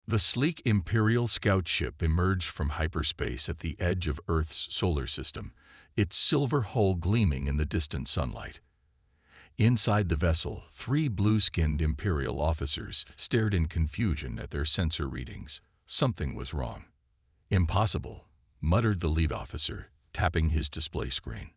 The sleek Imperial scout ship emerged from hyperspace at the edge of Earth's solar system, its silver hull gleaming in the distant sunlight. Inside the vessel, 3 blue-skinned Imperial officers stared in confusion at their sensor readings. Something was wrong. "Impossible," muttered the lead officer, tapping his display screen.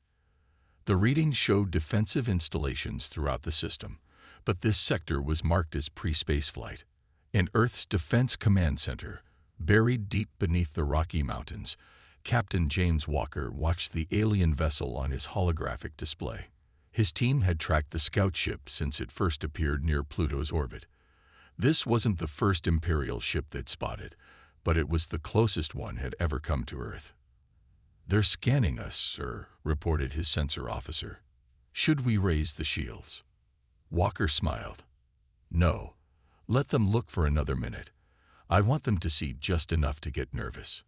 The readings showed defensive installations throughout the system, but this sector was marked as pre-spaceflight. In Earth's Defense Command Center, buried deep beneath the Rocky Mountains, Captain James Walker watched the alien vessel on his holographic display. His team had tracked the scout ship since it first appeared near Pluto's orbit. This wasn't the first Imperial ship they'd spotted, but it was the closest one had ever come to Earth. "They're scanning us, sir," reported his sensor officer. "Should we raise the shields?" Walker smiled. "No. Let them look for another minute. I want them to see just enough to get nervous."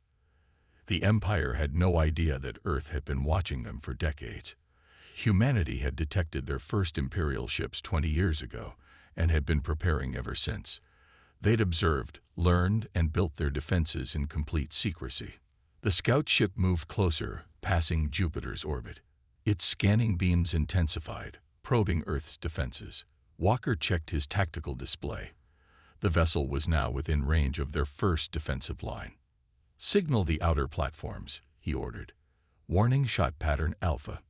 The Empire had no idea that Earth had been watching them for decades. Humanity had detected their first Imperial ships 20 years ago and had been preparing ever since. They'd observed, learned, and built their defenses in complete secrecy. The scout ship moved closer, passing Jupiter's orbit. Its scanning beams intensified, probing Earth's defenses. Walker checked his tactical display. The vessel was now within range of their first defensive line. "Signal the outer platforms," he ordered. "Warning shot pattern Alpha."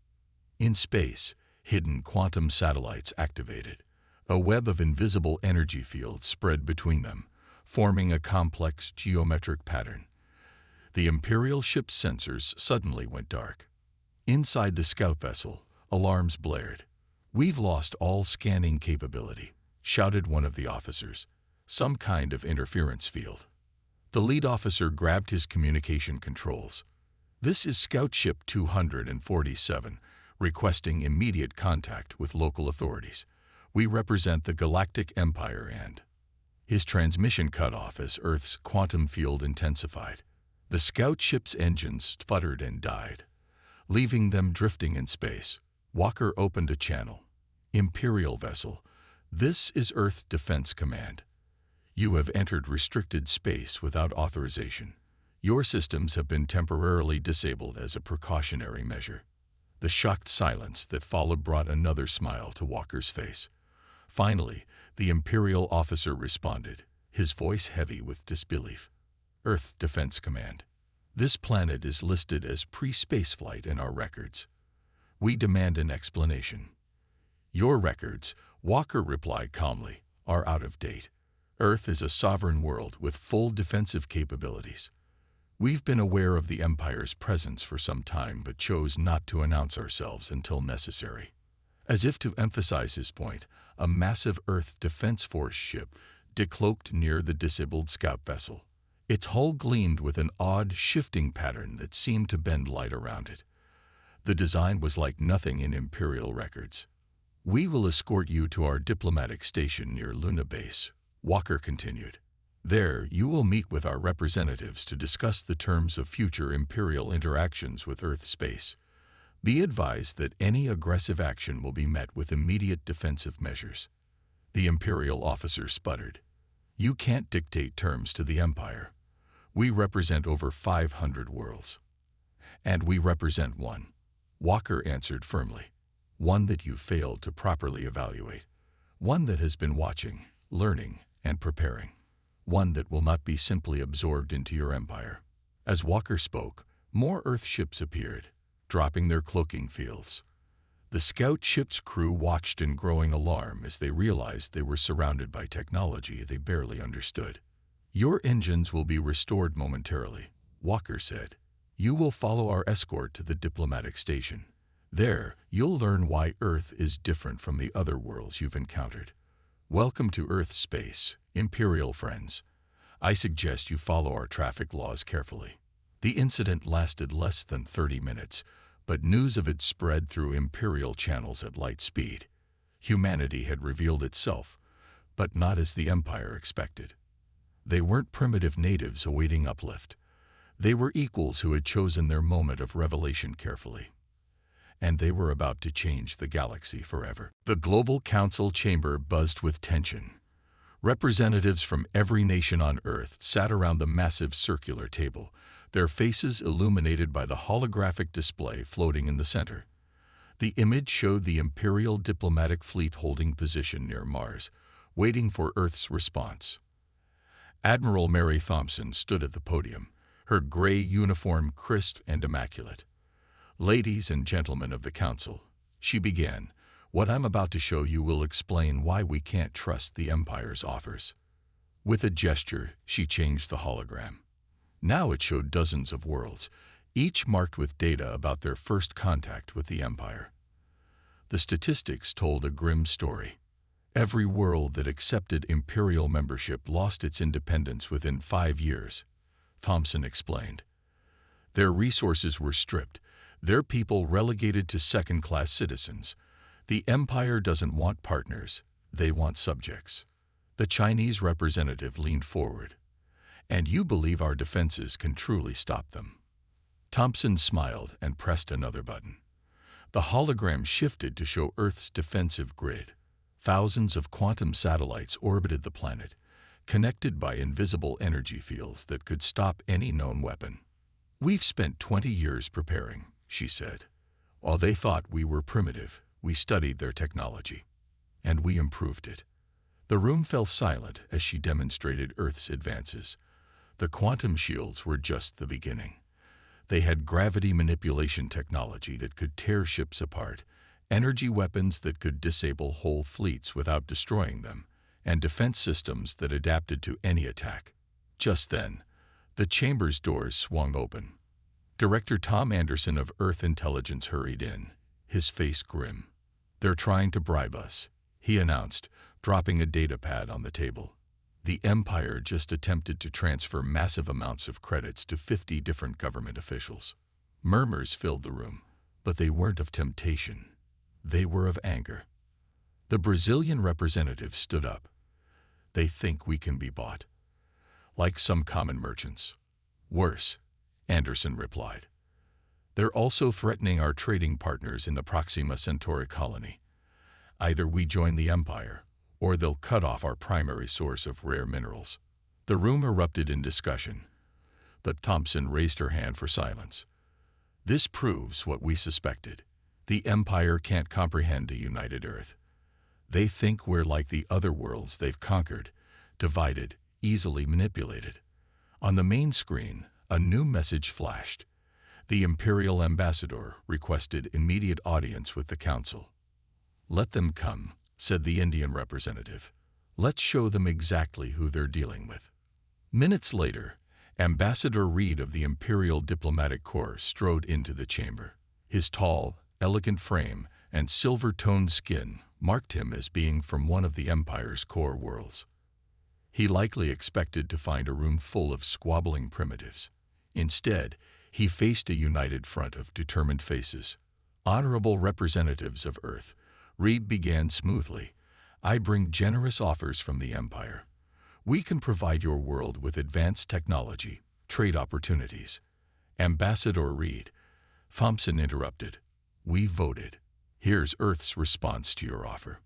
In space, hidden quantum satellites activated. A web of invisible energy fields spread between them, forming a complex geometric pattern. The Imperial ship's sensors suddenly went dark. Inside the scout vessel, alarms blared. "We've lost all scanning capability," shouted one of the officers. "Some kind of interference field." The lead officer grabbed his communication controls. "This is Scout Ship 247, requesting immediate contact with local authorities. We represent the Galactic Empire and..." His transmission cut off as Earth's quantum field intensified. The scout ship's engines sputtered and died, leaving them drifting in space. Walker opened a channel. "Imperial vessel, this is Earth Defense Command. You have entered restricted space without authorization. Your systems have been temporarily disabled as a precautionary measure." The shocked silence that followed brought another smile to Walker's face. Finally, the Imperial officer responded, his voice heavy with disbelief. "Earth Defense Command. This planet is listed as pre-spaceflight in our records. We demand an explanation." "Your records," Walker replied calmly, "are out of date. Earth is a sovereign world with full defensive capabilities. We've been aware of the Empire's presence for some time but chose not to announce ourselves until necessary." As if to emphasize his point, a massive Earth Defense Force ship decloaked near the disabled scout vessel. Its hull gleamed with an odd, shifting pattern that seemed to bend light around it. The design was like nothing in Imperial records. "We will escort you to our diplomatic station near Luna Base," Walker continued. "There, you will meet with our representatives to discuss the terms of future Imperial interactions with Earth space. Be advised that any aggressive action will be met with immediate defensive measures." The Imperial officer sputtered. "You can't dictate terms to the Empire. We represent over 500 worlds." "And we represent one," Walker answered firmly. "One that you failed to properly evaluate. One that has been watching, learning, and preparing. One that will not be simply absorbed into your empire." As Walker spoke, more Earth ships appeared, dropping their cloaking fields. The scout ship's crew watched in growing alarm as they realized they were surrounded by technology they barely understood. "Your engines will be restored momentarily," Walker said. "You will follow our escort to the diplomatic station. There, you'll learn why Earth is different from the other worlds you've encountered. Welcome to Earth space, Imperial friends. I suggest you follow our traffic laws carefully." The incident lasted less than 30 minutes, but news of it spread through Imperial channels at light speed. Humanity had revealed itself, but not as the Empire expected. They weren't primitive natives awaiting uplift. They were equals who had chosen their moment of revelation carefully. And they were about to change the galaxy forever. The Global Council chamber buzzed with tension. Representatives from every nation on Earth sat around the massive circular table, their faces illuminated by the holographic display floating in the center. The image showed the Imperial diplomatic fleet holding position near Mars, waiting for Earth's response. Admiral Mary Thompson stood at the podium, her gray uniform crisp and immaculate. "Ladies and gentlemen of the Council," she began, "what I'm about to show you will explain why we can't trust the Empire's offers." With a gesture, she changed the hologram. Now it showed dozens of worlds, each marked with data about their first contact with the Empire. The statistics told a grim story. Every world that accepted Imperial membership lost its independence within 5 years, Thompson explained. Their resources were stripped, their people relegated to second-class citizens. The Empire doesn't want partners, they want subjects. The Chinese representative leaned forward. "And you believe our defenses can truly stop them?" Thompson smiled and pressed another button. The hologram shifted to show Earth's defensive grid. Thousands of quantum satellites orbited the planet, connected by invisible energy fields that could stop any known weapon. "We've spent 20 years preparing," she said. "While they thought we were primitive, we studied their technology. And we improved it." The room fell silent as she demonstrated Earth's advances. The quantum shields were just the beginning. They had gravity manipulation technology that could tear ships apart, energy weapons that could disable whole fleets without destroying them, and defense systems that adapted to any attack. Just then, the chamber's doors swung open. Director Tom Anderson of Earth Intelligence hurried in, his face grim. "They're trying to bribe us," he announced, dropping a data pad on the table. "The Empire just attempted to transfer massive amounts of credits to 50 different government officials." Murmurs filled the room, but they weren't of temptation. They were of anger. The Brazilian representative stood up. "They think we can be bought, like some common merchants." "Worse," Anderson replied. "They're also threatening our trading partners in the Proxima Centauri colony. Either we join the Empire, or they'll cut off our primary source of rare minerals." The room erupted in discussion, but Thompson raised her hand for silence. "This proves what we suspected. The Empire can't comprehend a united Earth. They think we're like the other worlds they've conquered, divided, easily manipulated." On the main screen, a new message flashed. The Imperial ambassador requested immediate audience with the Council. "Let them come," said the Indian representative. "Let's show them exactly who they're dealing with." Minutes later, Ambassador Reed of the Imperial Diplomatic Corps strode into the chamber. His tall, elegant frame and silver-toned skin marked him as being from one of the Empire's core worlds. He likely expected to find a room full of squabbling primitives. Instead, he faced a united front of determined faces. "Honorable representatives of Earth," Reed began smoothly, "I bring generous offers from the Empire. We can provide your world with advanced technology, trade opportunities." "Ambassador Reed," Thompson interrupted, "we voted. Here's Earth's response to your offer."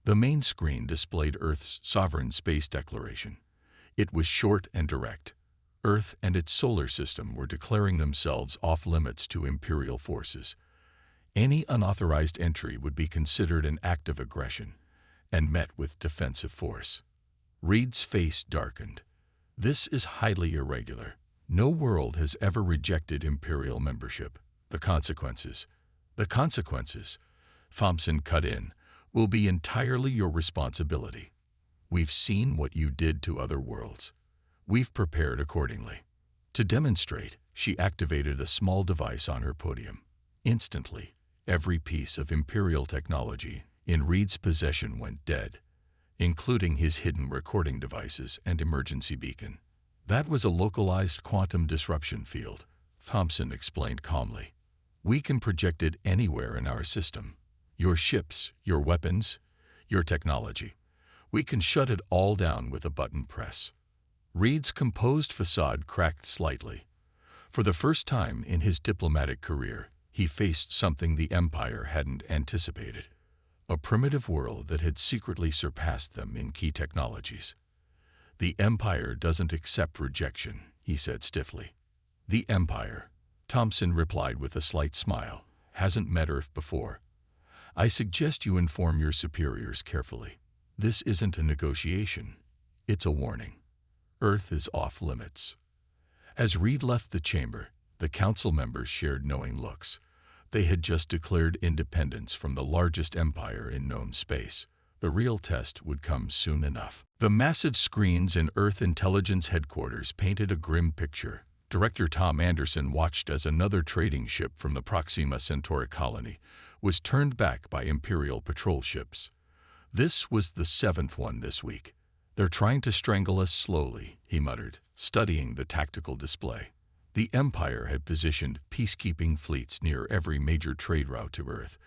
The main screen displayed Earth's sovereign space declaration. It was short and direct. Earth and its solar system were declaring themselves off-limits to Imperial forces. Any unauthorized entry would be considered an act of aggression and met with defensive force. Reed's face darkened. "This is highly irregular. No world has ever rejected Imperial membership. The consequences, Thompson cut in, will be entirely your responsibility. We've seen what you did to other worlds. We've prepared accordingly." To demonstrate, she activated a small device on her podium. Instantly, every piece of Imperial technology in Reed's possession went dead, including his hidden recording devices and emergency beacon. "That was a localized quantum disruption field," Thompson explained calmly. "We can project it anywhere in our system. Your ships, your weapons, your technology. We can shut it all down with a button press." Reed's composed facade cracked slightly. For the first time in his diplomatic career, he faced something the Empire hadn't anticipated. a primitive world that had secretly surpassed them in key technologies. "The Empire doesn't accept rejection," he said stiffly. "The Empire," Thompson replied with a slight smile, "hasn't met Earth before. I suggest you inform your superiors carefully. This isn't a negotiation. It's a warning. Earth is off limits." As Reed left the chamber, the council members shared knowing looks. They had just declared independence from the largest empire in known space. The real test would come soon enough. The massive screens in Earth Intelligence Headquarters painted a grim picture. Director Tom Anderson watched as another trading ship from the Proxima Centauri colony was turned back by Imperial patrol ships. This was the 7th one this week. "They're trying to strangle us slowly," he muttered, studying the tactical display. The Empire had positioned peacekeeping fleets near every major trade route to Earth,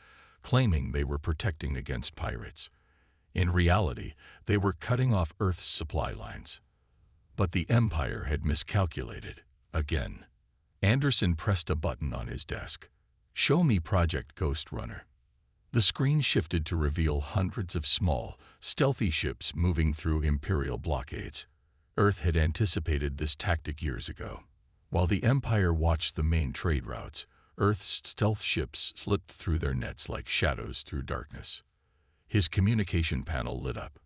claiming they were protecting against pirates. In reality, they were cutting off Earth's supply lines. But the Empire had miscalculated. Again. Anderson pressed a button on his desk. "Show me Project Ghost Runner." The screen shifted to reveal hundreds of small, stealthy ships moving through Imperial blockades. Earth had anticipated this tactic years ago. While the Empire watched the main trade routes, Earth's stealth ships slipped through their nets like shadows through darkness. His communication panel lit up.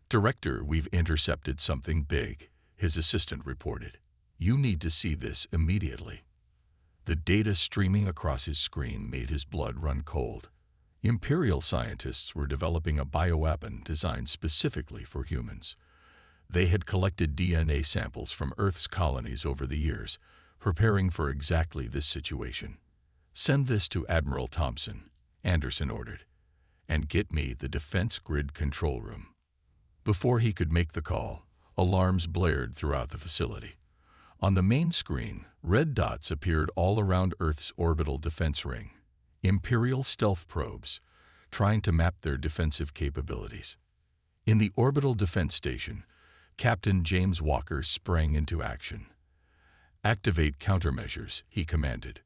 "Director, we've intercepted something big," his assistant reported. "You need to see this immediately." The data streaming across his screen made his blood run cold. Imperial scientists were developing a bioweapon designed specifically for humans. They had collected DNA samples from Earth's colonies over the years, preparing for exactly this situation. "Send this to Admiral Thompson," Anderson ordered, "and get me the defense grid control room." Before he could make the call, alarms blared throughout the facility. On the main screen, red dots appeared all around Earth's orbital defense ring. Imperial stealth probes, trying to map their defensive capabilities. In the orbital defense station, Captain James Walker sprang into action. "Activate countermeasures," he commanded.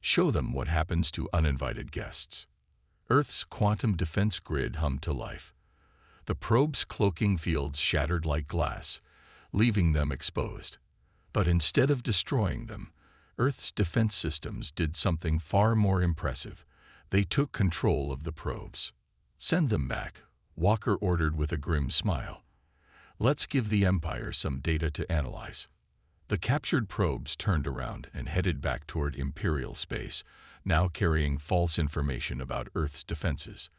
"Show them what happens to uninvited guests." Earth's quantum defense grid hummed to life. The probe's cloaking fields shattered like glass, leaving them exposed. But instead of destroying them, Earth's defense systems did something far more impressive. They took control of the probes. "Send them back," Walker ordered with a grim smile. "Let's give the Empire some data to analyze." The captured probes turned around and headed back toward Imperial space, now carrying false information about Earth's defenses.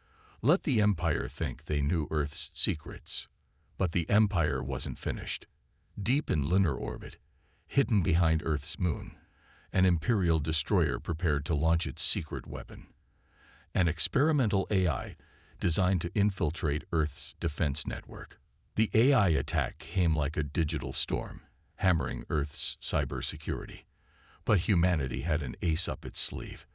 Let the Empire think they knew Earth's secrets. But the Empire wasn't finished. Deep in lunar orbit, hidden behind Earth's moon, an Imperial destroyer prepared to launch its secret weapon. An experimental AI designed to infiltrate Earth's defense network. The AI attack came like a digital storm, hammering Earth's cybersecurity. But humanity had an ace up its sleeve.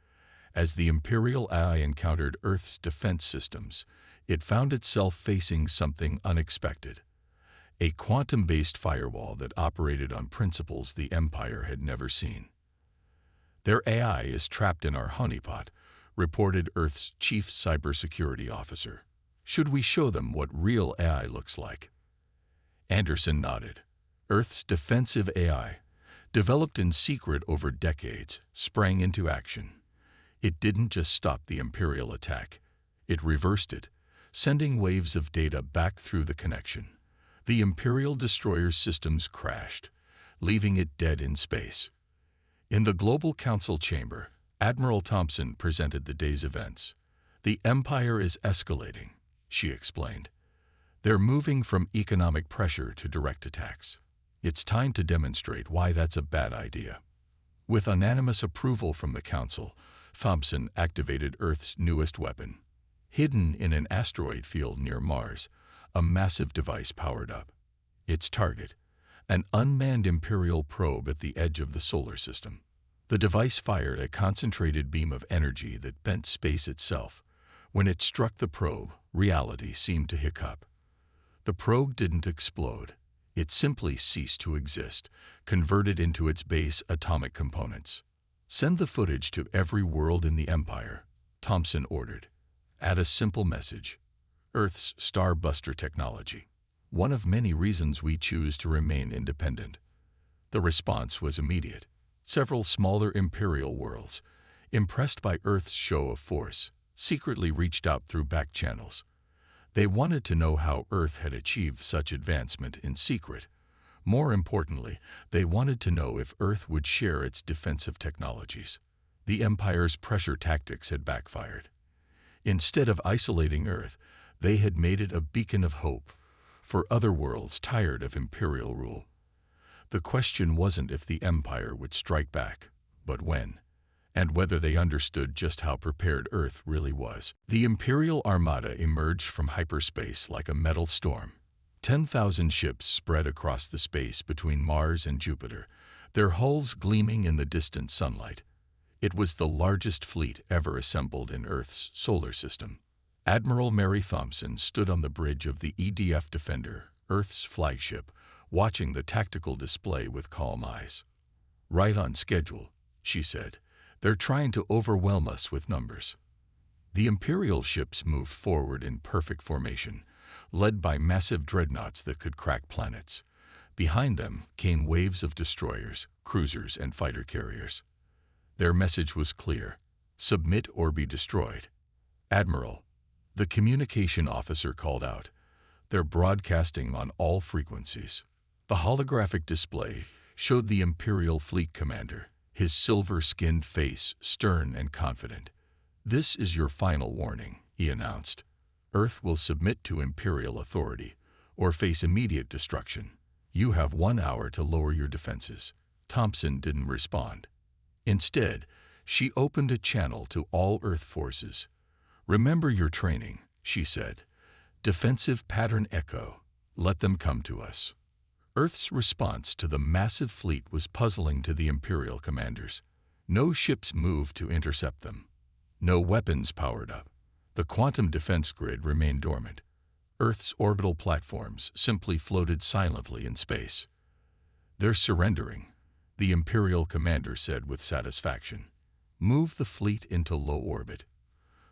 As the Imperial AI encountered Earth's defense systems, it found itself facing something unexpected. A quantum-based firewall that operated on principles the Empire had never seen. "Their AI is trapped in our honeypot," reported Earth's chief cybersecurity officer. "Should we show them what real AI looks like?" Anderson nodded. Earth's defensive AI, developed in secret over decades, sprang into action. It didn't just stop the Imperial attack. It reversed it, sending waves of data back through the connection. The Imperial destroyer's systems crashed, leaving it dead in space. In the Global Council chamber, Admiral Thompson presented the day's events. "The Empire is escalating," she explained. "They're moving from economic pressure to direct attacks. It's time to demonstrate why that's a bad idea." With unanimous approval from the Council, Thompson activated Earth's newest weapon. Hidden in an asteroid field near Mars, a massive device powered up. Its target, an unmanned Imperial probe at the edge of the solar system. The device fired a concentrated beam of energy that bent space itself. When it struck the probe, reality seemed to hiccup. The probe didn't explode. It simply ceased to exist, converted into its base atomic components. "Send the footage to every world in the Empire," Thompson ordered. Add a simple message: Earth's Starbuster technology. One of many reasons we choose to remain independent. The response was immediate. Several smaller Imperial worlds, impressed by Earth's show of force, secretly reached out through back channels. They wanted to know how Earth had achieved such advancement in secret. More importantly, they wanted to know if Earth would share its defensive technologies. The Empire's pressure tactics had backfired. Instead of isolating Earth, they had made it a beacon of hope for other worlds tired of Imperial rule. The question wasn't if the Empire would strike back, but when, and whether they understood just how prepared Earth really was. The Imperial Armada emerged from hyperspace like a metal storm. 10,000 ships spread across the space between Mars and Jupiter, their hulls gleaming in the distant sunlight. It was the largest fleet ever assembled in Earth's solar system. Admiral Mary Thompson stood on the bridge of the EDF Defender, Earth's flagship, watching the tactical display with calm eyes. "Right on schedule," she said. "They're trying to overwhelm us with numbers." The Imperial ships moved forward in perfect formation, led by massive dreadnoughts that could crack planets. Behind them came waves of destroyers, cruisers, and fighter carriers. Their message was clear: submit or be destroyed. "Admiral," the communication officer called out, "they're broadcasting on all frequencies." The holographic display showed the Imperial Fleet Commander, his silver-skinned face stern and confident. "This is your final warning," he announced. "Earth will submit to Imperial authority or face immediate destruction. You have 1 hour to lower your defenses." Thompson didn't respond. Instead, she opened a channel to all Earth forces. "Remember your training," she said. "Defensive pattern echo. Let them come to us." Earth's response to the massive fleet was puzzling to the Imperial commanders. No ships moved to intercept them. No weapons powered up. The quantum defense grid remained dormant. Earth's orbital platforms simply floated silently in space. "They're surrendering," the Imperial commander said with satisfaction. "Move the fleet into low orbit.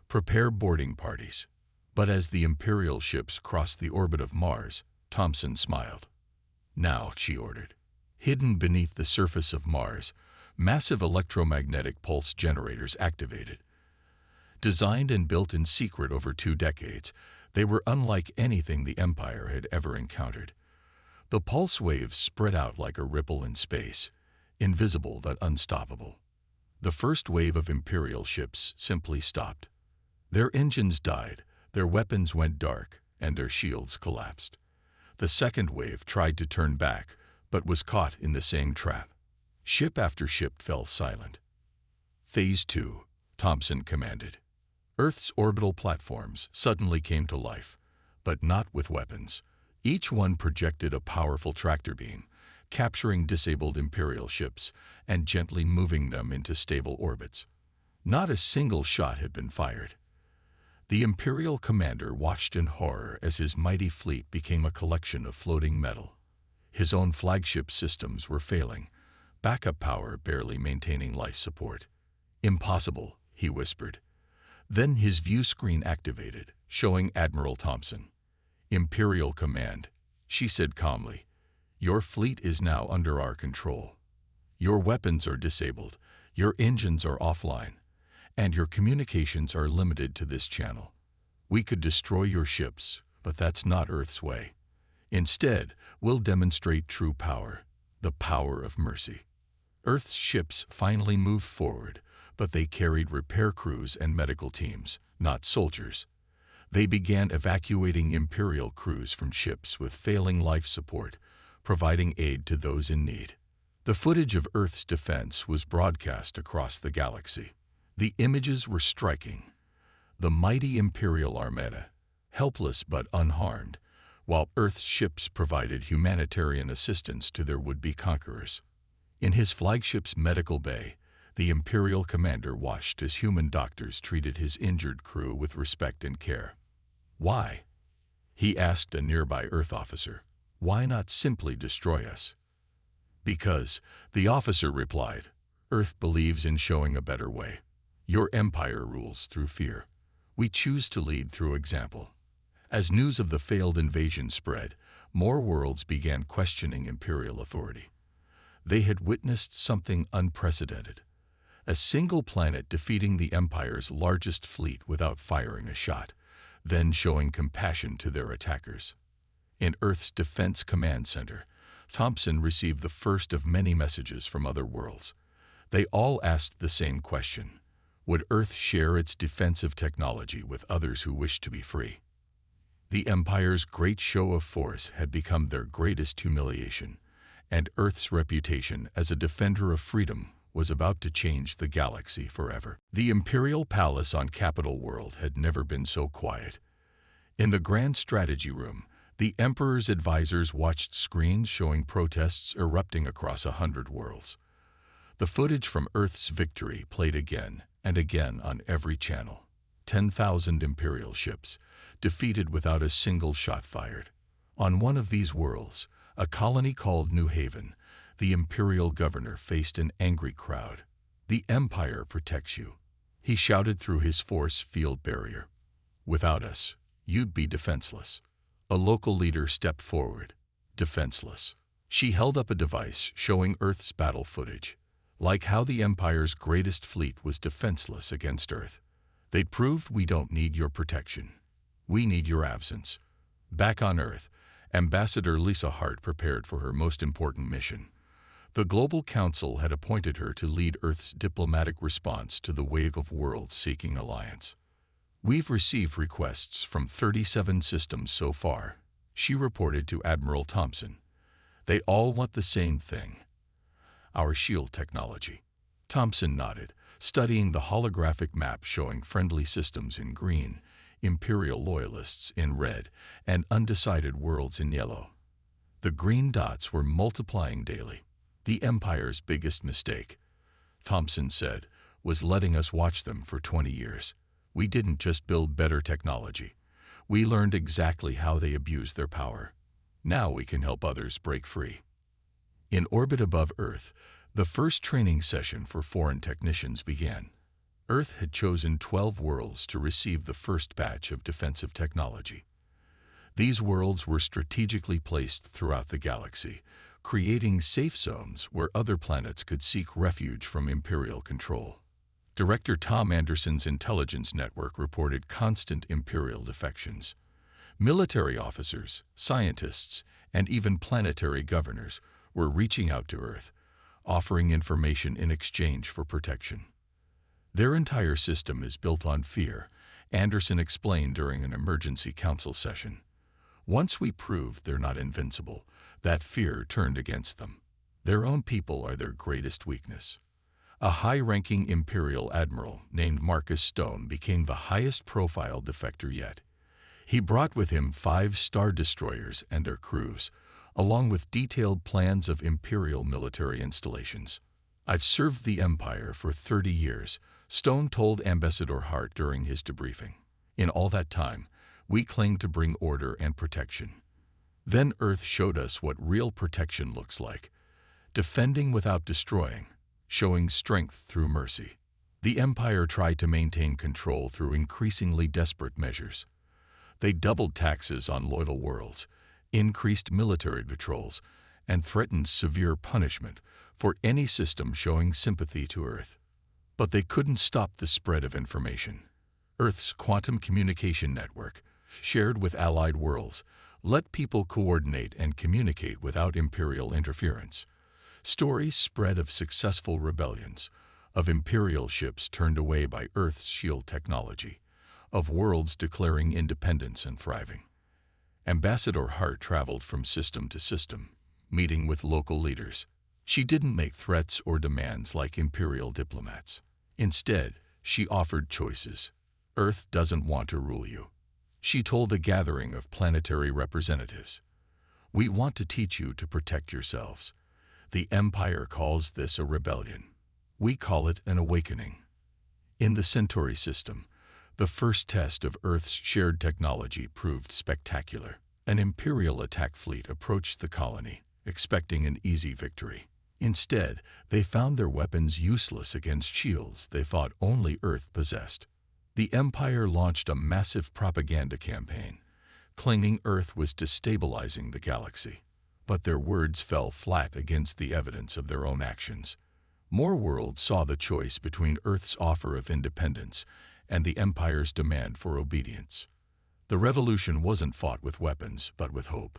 Prepare boarding parties." But as the Imperial ships crossed the orbit of Mars, Thompson smiled. "Now," she ordered. Hidden beneath the surface of Mars, massive electromagnetic pulse generators activated. Designed and built in secret over 2 decades, they were unlike anything the Empire had ever encountered. The pulse waves spread out like a ripple in space, invisible but unstoppable. The first wave of Imperial ships simply stopped. Their engines died, their weapons went dark, and their shields collapsed. The second wave tried to turn back, but was caught in the same trap. Ship after ship fell silent. "Phase 2, Thompson commanded. Earth's orbital platforms suddenly came to life, but not with weapons. Each one projected a powerful tractor beam, capturing disabled Imperial ships and gently moving them into stable orbits. Not a single shot had been fired. The Imperial commander watched in horror as his mighty fleet became a collection of floating metal. His own flagship systems were failing, backup power barely maintaining life support. "Impossible," he whispered. Then his view screen activated, showing Admiral Thompson. "Imperial Command," she said calmly. "Your fleet is now under our control. Your weapons are disabled, your engines are offline, and your communications are limited to this channel. We could destroy your ships, but that's not Earth's way. Instead, we'll demonstrate true power, the power of mercy." Earth's ships finally moved forward, but they carried repair crews and medical teams, not soldiers. They began evacuating Imperial crews from ships with failing life support, providing aid to those in need. The footage of Earth's defense was broadcast across the galaxy. The images were striking. The mighty Imperial Armada, helpless but unharmed, while Earth's ships provided humanitarian assistance to their would-be conquerors. In his flagship's medical bay, the Imperial commander watched as human doctors treated his injured crew with respect and care. "Why?" he asked a nearby Earth officer. "Why not simply destroy us?" "Because," the officer replied, "Earth believes in showing a better way. Your empire rules through fear. We choose to lead through example. As news of the failed invasion spread, more worlds began questioning Imperial authority. They had witnessed something unprecedented. A single planet defeating the Empire's largest fleet without firing a shot, then showing compassion to their attackers. In Earth's Defense Command Center, Thompson received the first of many messages from other worlds. They all asked the same question: would Earth share its defensive technology with others who wished to be free? The Empire's great show of force had become their greatest humiliation, and Earth's reputation as a defender of freedom was about to change the galaxy forever. The Imperial Palace on Capital World had never been so quiet. In the Grand Strategy Room, the Emperor's advisors watched screens showing protests erupting across 100 worlds. The footage from Earth's victory played again and again on every channel. 10,000 Imperial ships, defeated without a single shot fired. On one of these worlds, a colony called New Haven, the Imperial governor faced an angry crowd. "The Empire protects you," he shouted through his force field barrier. "Without us, you'd be defenseless." A local leader stepped forward, defenseless. She held up a device showing Earth's battle footage, like how the Empire's greatest fleet was defenseless against Earth. "They proved we don't need your protection. We need your absence." Back on Earth, Ambassador Lisa Hart prepared for her most important mission. The Global Council had appointed her to lead Earth's diplomatic response to the wave of worlds seeking alliance. "We've received requests from 37 systems so far," she reported to Admiral Thompson. "They all want the same thing: our shield technology." Thompson nodded, studying the holographic map showing friendly systems in green, Imperial loyalists in red, and undecided worlds in yellow. The green dots were multiplying daily. "The Empire's biggest mistake," Thompson said, "was letting us watch them for 20 years. We didn't just build better technology. We learned exactly how they abused their power. Now we can help others break free." In orbit above Earth, the first training session for foreign technicians began. Earth had chosen 12 worlds to receive the first batch of defensive technology. These worlds were strategically placed throughout the galaxy, creating safe zones where other planets could seek refuge from Imperial control. Director Tom Anderson's intelligence network reported constant Imperial defections. Military officers, scientists, and even planetary governors were reaching out to Earth, offering information in exchange for protection. "Their entire system is built on fear," Anderson explained during an emergency council session. "Once we proved they're not invincible, that fear turned against them. Their own people are their greatest weakness." A high-ranking Imperial admiral named Marcus Stone became the highest-profile defector yet. He brought with him 5 Star Destroyers and their crews, along with detailed plans of Imperial military installations. "I've served the Empire for 30 years, Stone told Ambassador Hart during his debriefing. "In all that time, we claimed to bring order and protection. Then Earth showed us what real protection looks like: defending without destroying, showing strength through mercy." The Empire tried to maintain control through increasingly desperate measures. They doubled taxes on loyal worlds, increased military patrols, and threatened severe punishment for any system showing sympathy to Earth. But they couldn't stop the spread of information. Earth's quantum communication network, shared with allied worlds, let people coordinate and communicate without Imperial interference. Stories spread of successful rebellions, of Imperial ships turned away by Earth's shield technology, of worlds declaring independence and thriving. Ambassador Hart traveled from system to system, meeting with local leaders. She didn't make threats or demands like Imperial diplomats. Instead, she offered choices. "Earth doesn't want to rule you," she told a gathering of planetary representatives. "We want to teach you to protect yourselves. The Empire calls this a rebellion. We call it an awakening." In the Centauri system, the first test of Earth's shared technology proved spectacular. An Imperial attack fleet approached the colony, expecting an easy victory. Instead, they found their weapons useless against shields they thought only Earth possessed. The Empire launched a massive propaganda campaign, claiming Earth was destabilizing the galaxy. But their words fell flat against the evidence of their own actions. More worlds saw the choice between Earth's offer of independence and the Empire's demand for obedience. The revolution wasn't fought with weapons, but with hope.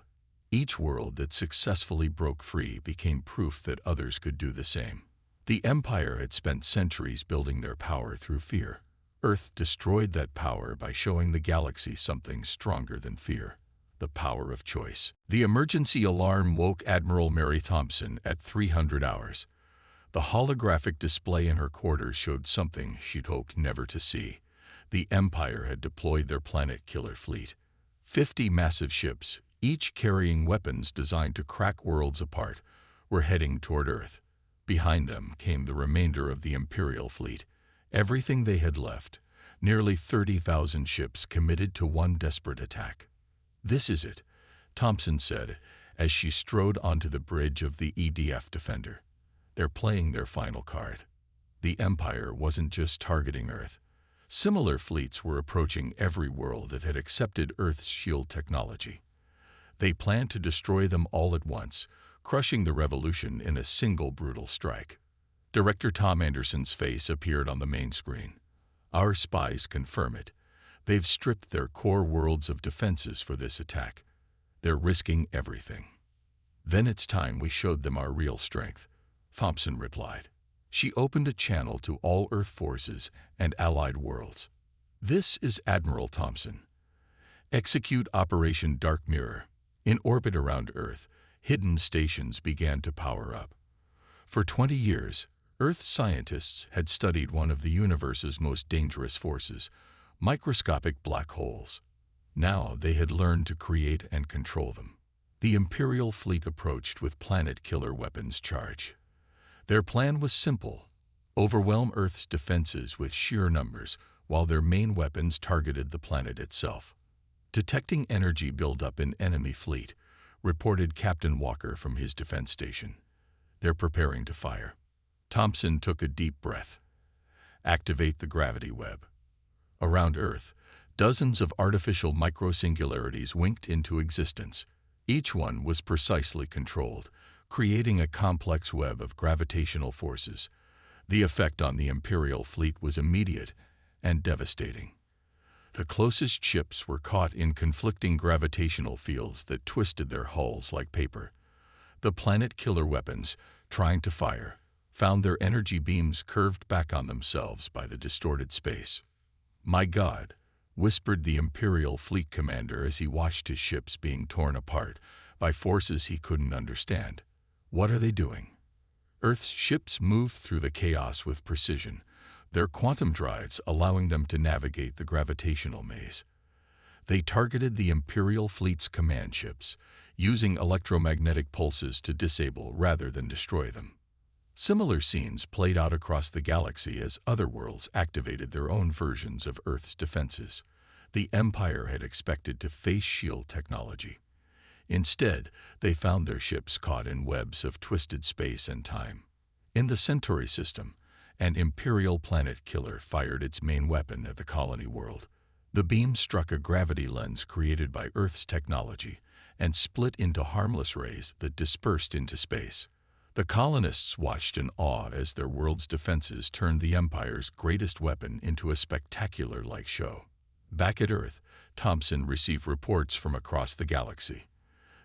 Each world that successfully broke free became proof that others could do the same. The Empire had spent centuries building their power through fear. Earth destroyed that power by showing the galaxy something stronger than fear: the power of choice. The emergency alarm woke Admiral Mary Thompson at 300 hours. The holographic display in her quarters showed something she'd hoped never to see. The Empire had deployed their planet-killer fleet. 50 massive ships, each carrying weapons designed to crack worlds apart, were heading toward Earth. Behind them came the remainder of the Imperial fleet. Everything they had left, nearly 30,000 ships committed to one desperate attack. "This is it," Thompson said as she strode onto the bridge of the EDF Defender. "They're playing their final card." The Empire wasn't just targeting Earth. Similar fleets were approaching every world that had accepted Earth's shield technology. They planned to destroy them all at once, crushing the revolution in a single brutal strike. Director Tom Anderson's face appeared on the main screen. "Our spies confirm it. They've stripped their core worlds of defenses for this attack. They're risking everything." "Then it's time we showed them our real strength," Thompson replied. She opened a channel to all Earth forces and allied worlds. "This is Admiral Thompson. Execute Operation Dark Mirror." In orbit around Earth, hidden stations began to power up. For 20 years, Earth scientists had studied one of the universe's most dangerous forces: microscopic black holes. Now they had learned to create and control them. The Imperial fleet approached with planet-killer weapons charge. Their plan was simple: overwhelm Earth's defenses with sheer numbers, while their main weapons targeted the planet itself. "Detecting energy buildup in enemy fleet," reported Captain Walker from his defense station. "They're preparing to fire." Thompson took a deep breath. "Activate the gravity web." Around Earth, dozens of artificial microsingularities winked into existence. Each one was precisely controlled, creating a complex web of gravitational forces. The effect on the Imperial fleet was immediate and devastating. The closest ships were caught in conflicting gravitational fields that twisted their hulls like paper. The planet-killer weapons, trying to fire, found their energy beams curved back on themselves by the distorted space. "My God," whispered the Imperial fleet commander as he watched his ships being torn apart by forces he couldn't understand. "What are they doing?" Earth's ships moved through the chaos with precision, their quantum drives allowing them to navigate the gravitational maze. They targeted the Imperial fleet's command ships, using electromagnetic pulses to disable rather than destroy them. Similar scenes played out across the galaxy as other worlds activated their own versions of Earth's defenses. The Empire had expected to face shield technology. Instead, they found their ships caught in webs of twisted space and time. In the Centauri system, an Imperial planet killer fired its main weapon at the colony world. The beam struck a gravity lens created by Earth's technology and split into harmless rays that dispersed into space. The colonists watched in awe as their world's defenses turned the Empire's greatest weapon into a spectacular-like show. Back at Earth, Thompson received reports from across the galaxy.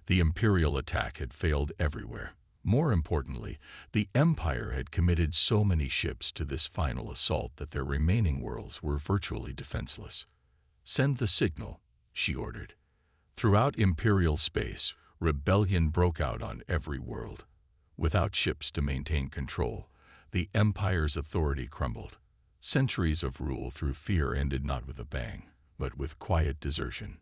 The Imperial attack had failed everywhere. More importantly, the Empire had committed so many ships to this final assault that their remaining worlds were virtually defenseless. "Send the signal," she ordered. Throughout Imperial space, rebellion broke out on every world. Without ships to maintain control, the Empire's authority crumbled. Centuries of rule through fear ended not with a bang, but with quiet desertion.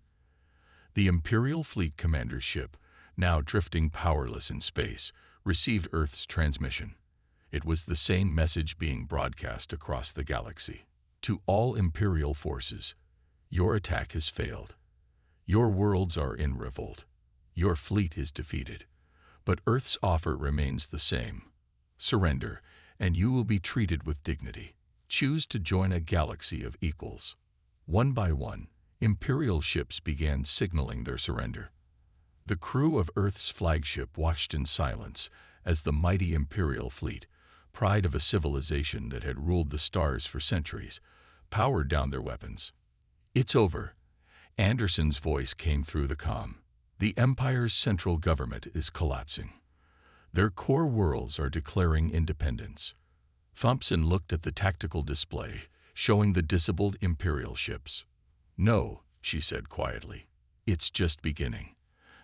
The Imperial Fleet Commander's ship, now drifting powerless in space, received Earth's transmission. It was the same message being broadcast across the galaxy. "To all Imperial forces, your attack has failed. Your worlds are in revolt. Your fleet is defeated. But Earth's offer remains the same. Surrender, and you will be treated with dignity. Choose to join a galaxy of equals." One by one, Imperial ships began signaling their surrender. The crew of Earth's flagship watched in silence as the mighty Imperial fleet, pride of a civilization that had ruled the stars for centuries, powered down their weapons. "It's over." Anderson's voice came through the comm. "The Empire's central government is collapsing. Their core worlds are declaring independence." Thompson looked at the tactical display, showing the disabled Imperial ships. "No," she said quietly. "It's just beginning.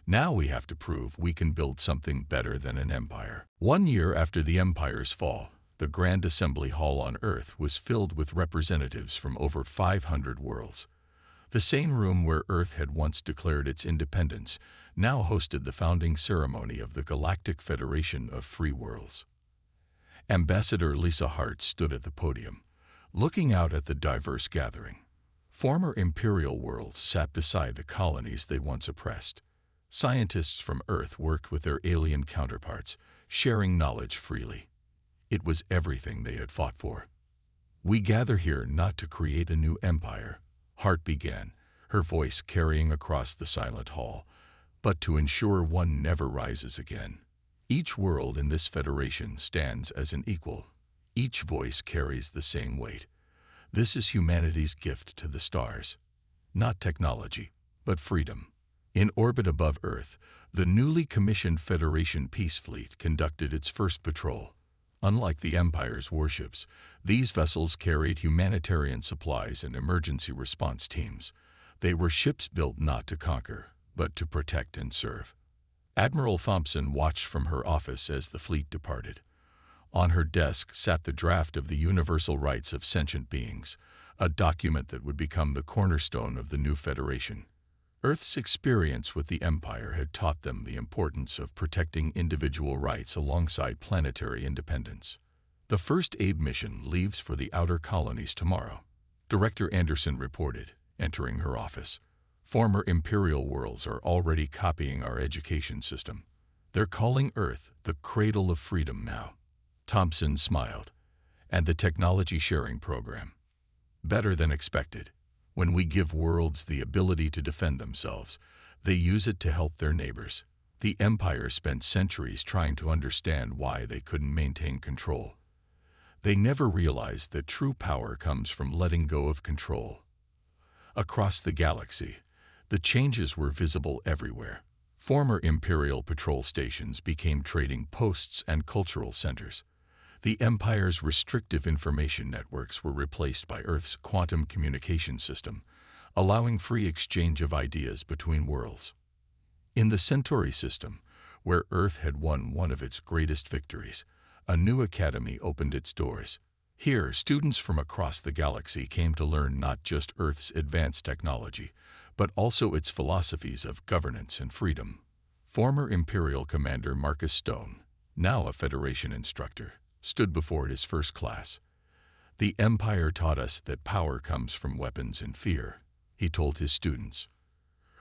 Now we have to prove we can build something better than an empire." 1 year after the Empire's fall, the Grand Assembly Hall on Earth was filled with representatives from over 500 worlds. The same room where Earth had once declared its independence now hosted the founding ceremony of the Galactic Federation of Free Worlds. Ambassador Lisa Hart stood at the podium, looking out at the diverse gathering. Former Imperial worlds sat beside the colonies they once oppressed. Scientists from Earth worked with their alien counterparts, sharing knowledge freely. It was everything they had fought for. "We gather here not to create a new empire," Hart began, her voice carrying across the silent hall, "but to ensure one never rises again. Each world in this federation stands as an equal. Each voice carries the same weight. This is humanity's gift to the stars. Not technology, but freedom." In orbit above Earth, the newly commissioned Federation Peace Fleet conducted its first patrol. Unlike the Empire's warships, these vessels carried humanitarian supplies and emergency response teams. They were ships built not to conquer, but to protect and serve. Admiral Thompson watched from her office as the fleet departed. On her desk sat the draft of the Universal Rights of Sentient Beings, a document that would become the cornerstone of the new Federation. Earth's experience with the Empire had taught them the importance of protecting individual rights alongside planetary independence. "The first aid mission leaves for the outer colonies tomorrow," Director Anderson reported, entering her office. "Former Imperial worlds are already copying our education system. They're calling Earth the cradle of freedom now." Thompson smiled. "And the technology sharing program? Better than expected. When we give worlds the ability to defend themselves, they use it to help their neighbors. The Empire spent centuries trying to understand why they couldn't maintain control. They never realized that true power comes from letting go of control." Across the galaxy, the changes were visible everywhere. Former Imperial patrol stations became trading posts and cultural centers. The Empire's restrictive information networks were replaced by Earth's quantum communication system, allowing free exchange of ideas between worlds. In the Centauri system, where Earth had won one of its greatest victories, a new academy opened its doors. Here, students from across the galaxy came to learn not just Earth's advanced technology, but also its philosophies of governance and freedom. Former Imperial Commander Marcus Stone, now a Federation instructor, stood before his first class. "The Empire taught us that power comes from weapons and fear," he told his students.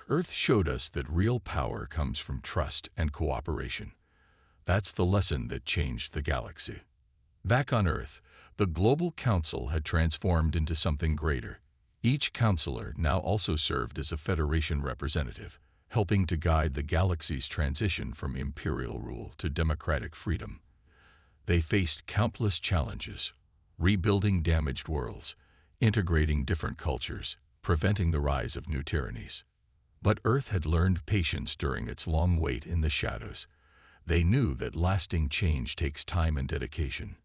"Earth showed us that real power comes from trust and cooperation. That's the lesson that changed the galaxy." Back on Earth, the Global Council had transformed into something greater. Each counselor now also served as a Federation representative, helping to guide the galaxy's transition from imperial rule to democratic freedom. They faced countless challenges: rebuilding damaged worlds, integrating different cultures, preventing the rise of new tyrannies. But Earth had learned patience during its long wait in the shadows. They knew that lasting change takes time and dedication.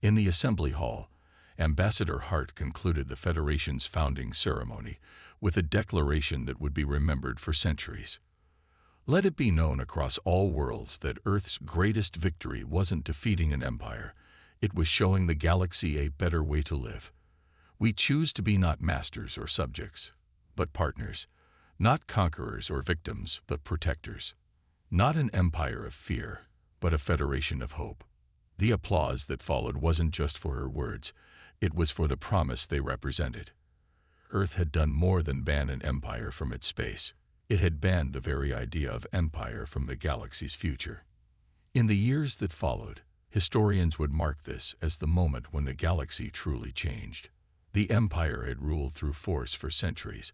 In the Assembly Hall, Ambassador Hart concluded the Federation's founding ceremony with a declaration that would be remembered for centuries. "Let it be known across all worlds that Earth's greatest victory wasn't defeating an empire. It was showing the galaxy a better way to live. We choose to be not masters or subjects, but partners. Not conquerors or victims, but protectors. Not an empire of fear, but a federation of hope." The applause that followed wasn't just for her words. It was for the promise they represented. Earth had done more than ban an empire from its space. It had banned the very idea of empire from the galaxy's future. In the years that followed, historians would mark this as the moment when the galaxy truly changed. The Empire had ruled through force for centuries,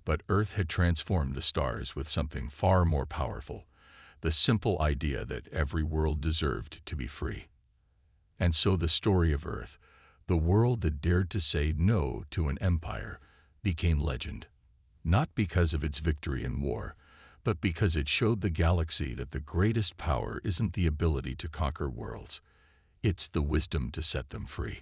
but Earth had transformed the stars with something far more powerful, the simple idea that every world deserved to be free. And so the story of Earth, the world that dared to say no to an empire, became legend. Not because of its victory in war, but because it showed the galaxy that the greatest power isn't the ability to conquer worlds. It's the wisdom to set them free.